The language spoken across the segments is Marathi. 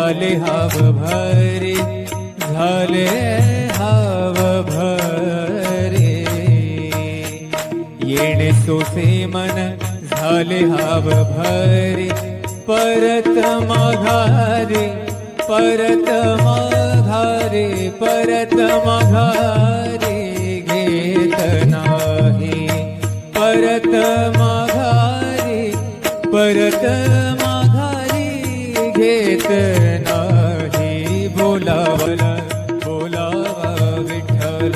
झाले हाव भरे, झाले हाव भरे. येणे सोसे मन झाले हाव भरे, परत माघारे, परत माघारे, परत माघारे घेत नाही. परत माघारे, परत माघारी घेत नाही. बोलावला बोलावा विठ्ठल.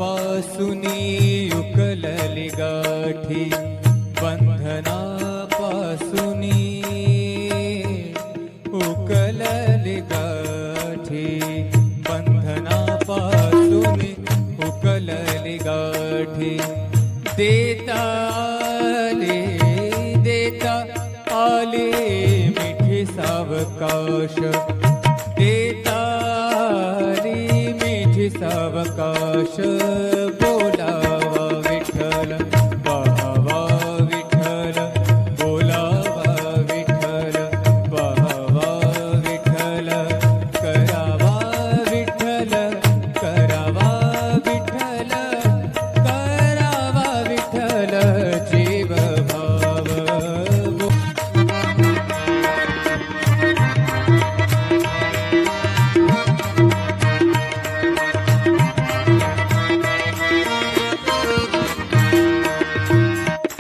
बंधनापासूनी उकलली गाठी, बंधनापासूनी उकलली गाठी, बंधनापासूनी उकलली गाठी. देता आले, देता आले मिठी सावकाश, देता आली मिठी सावकाश. बोलावा विठ्ठल, पाहावा विठ्ठल, बोलावा विठ्ठल, पाहावा विठ्ठल. करावा विठ्ठल, करावा विठ्ठल, करावा विठ्ठल जीव भाव.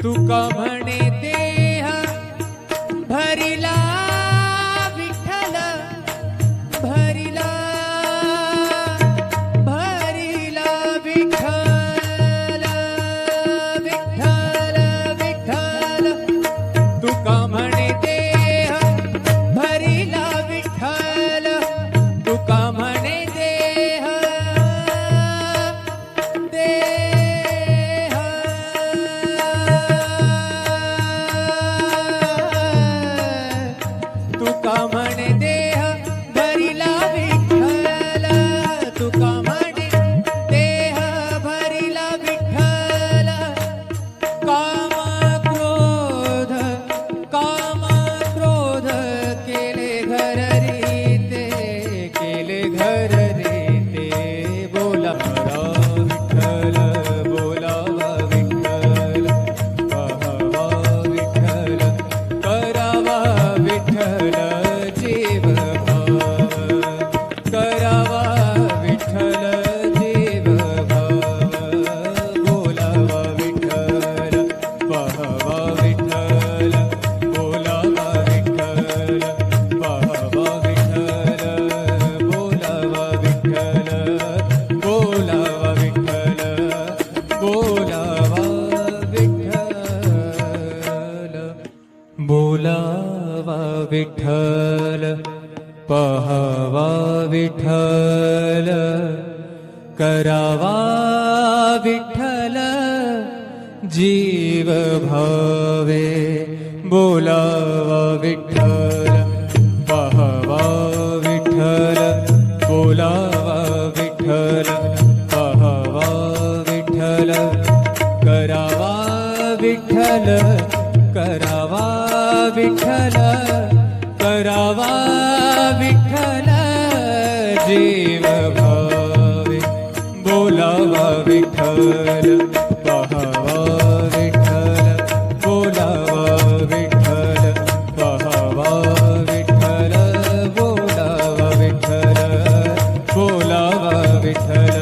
तुका म्हणे देह भरिला विठ्ठल, भरिला, भरिला विठ्ठल, विठ्ठल, विठ्ठल. तुका म्हणे देह भरिला विठ्ठल, तुका म्हणे देह, देह तुका म्हणे देह भरिला विठ्ठल, तुका म्हणे देह भरिला विठ्ठल. काम क्रोध, काम क्रोध केले घर रीते, केले घर रीते. बोलावा विठ्ठल, बोलावा विठ्ठल, पाहावा विठ्ठल, करावा विठ्ठल जीव भाव. करावा विठ्ठल जीव भाव. बोलावा विठ्ठल, पाहावा विठ्ठल, बोलावा विठ्ठल, पाहावा विठ्ठल, बोलावा विठ्ठल, बोलावा विठ्ठल, बोलावा विठ्ठल. बोलावा विठ्ठल, पाहावा विठ्ठल, करावा विठ्ठल जीव भावे. बोलावा विठ्ठल, पाहावा विठ्ठल, बोलावा विठ्ठल, पाहावा विठ्ठल, करावा विठ्ठल, करावा विठ्ठल, करावा विठ्ठल जीव भावे. बोलावा विठ्ठल, पाहावा विठ्ठल, बोलावा विठ्ठल, पाहावा विठ्ठल, बोलावा विठ्ठल, बोलावा विठ्ठल,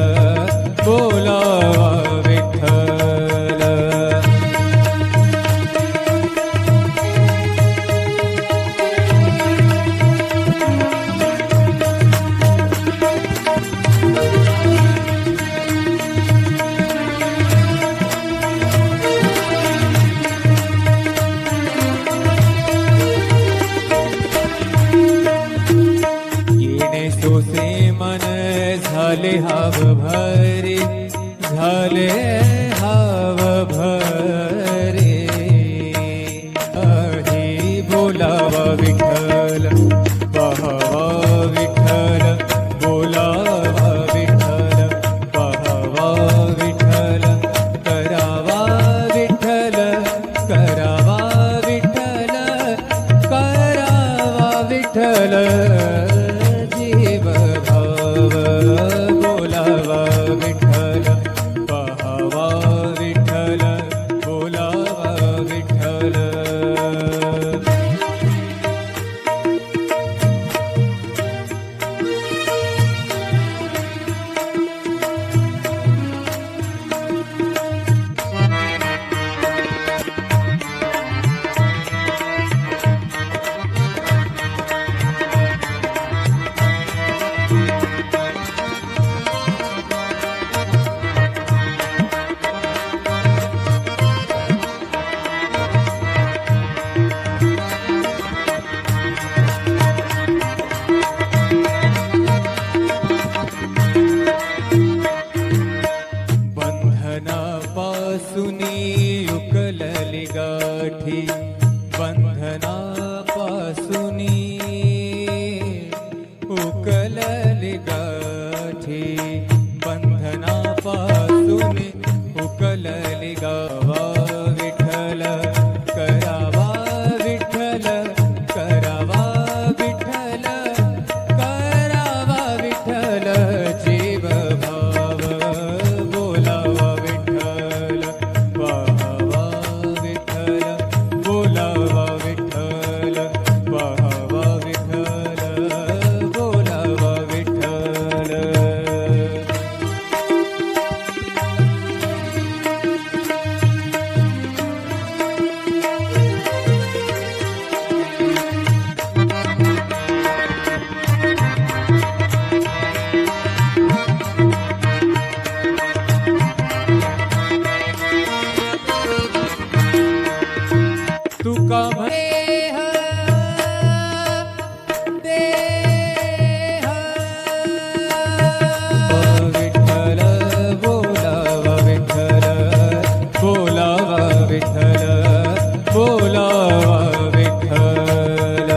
बोलावा विठ्ठल. झाले हाव भरे, झाले हाव भरे. अही बोलावा विठ्ठल, पहावा विठ्ठल, बोलावा विठ्ठल, पहावा विठ्ठल, करावा विठ्ठल, करावा विठ्ठल, करावा विठ्ठल. जीव भाव बोलावा विठ्ठल, पहावा विठ्ठल, बोलावा विठ्ठल. बंधनापासूनी उकलली गाठी, बंधनापासूनी उकलली गाठी, बंधनापासूनी उकलली गावा विठ्ठल, करावा विठ्ठल, करावा विठ्ठल, करावा विठ्ठल. जीव भाव बोलावा विठ्ठल, पहावा विठ्ठल, बोलावा विठ्ठल, पहावा विठ्ठल, बोलावा विठ्ठल. तुका देह देह विठ्ठल, बोलावा विठ्ठल, बोलावा विठ्ठल, बोलावा विठ्ठल.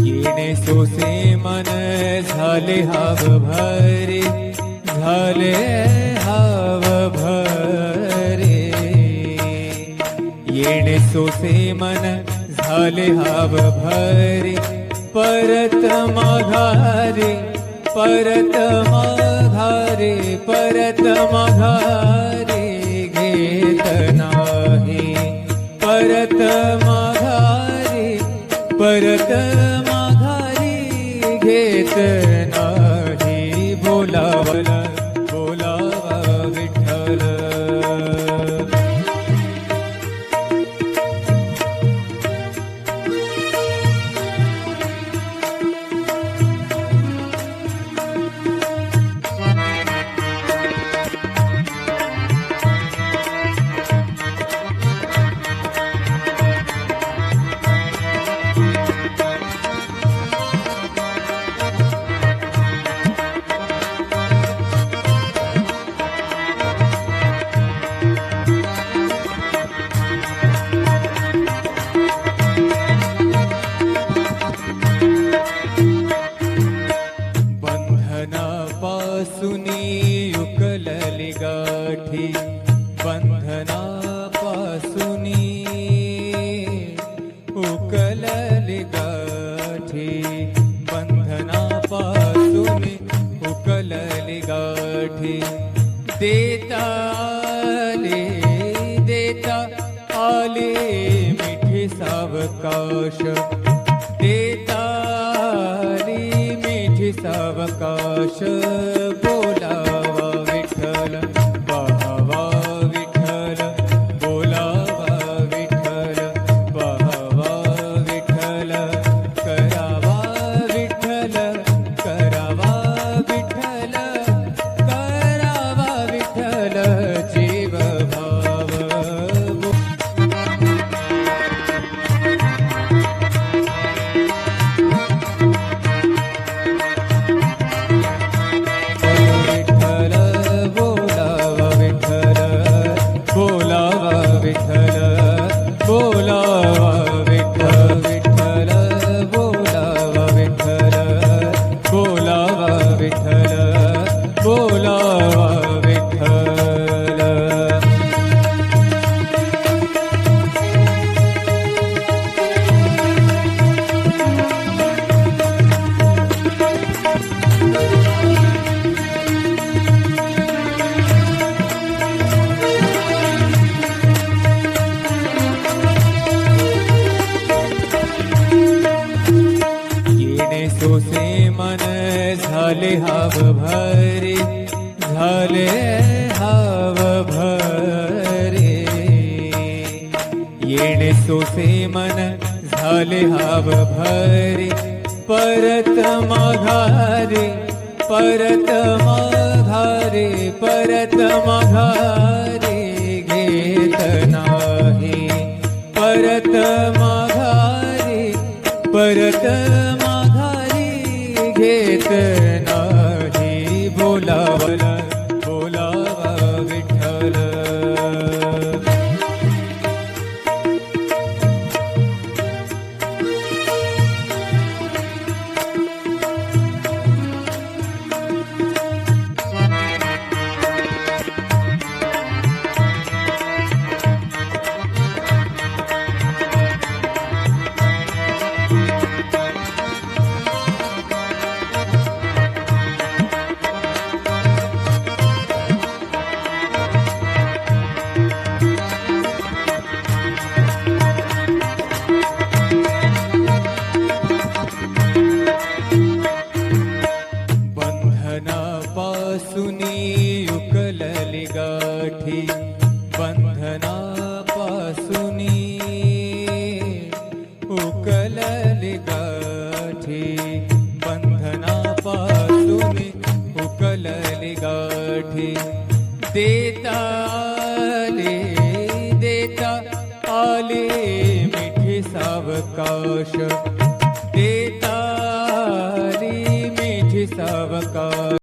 येणे सोसे मन झाले हाव भरे, झाले हाव भरे. येणे सोसे मन झाले हाव भरे, परत माघारे, परत माघारे, परत माघारे घेत नाही, परत माघारे, परत माघारी घेत नाही. बोलावला बोलावा विठ्ठल. बंधनापासूनी उकलली गाठी, बंधनापासूनी उकलली गाठी, बंधनापासूनी उकलली गाठी. देता आले, देता आले मिठी सावकाश, देता आली मिठी सावकाश. बोलावा विठ्ठल, पहावा विठ्ठल, बोलावा विठ्ठल, पहावा सोसे मन झाले हाव भरे, परत माघारे परत माघारे परत माघारे घेत नाही, परत माघारे परत माघारी घेत नाही, बोलावला बोलावा विठ्ठल. बंधनापासूनी उकलली गाठी, बंधनापासूनी उकलली गाठी, बंधनापासूनी उकलली गाठी. देता आले मिठी सावकाश, देता आली मिठी सावकाश.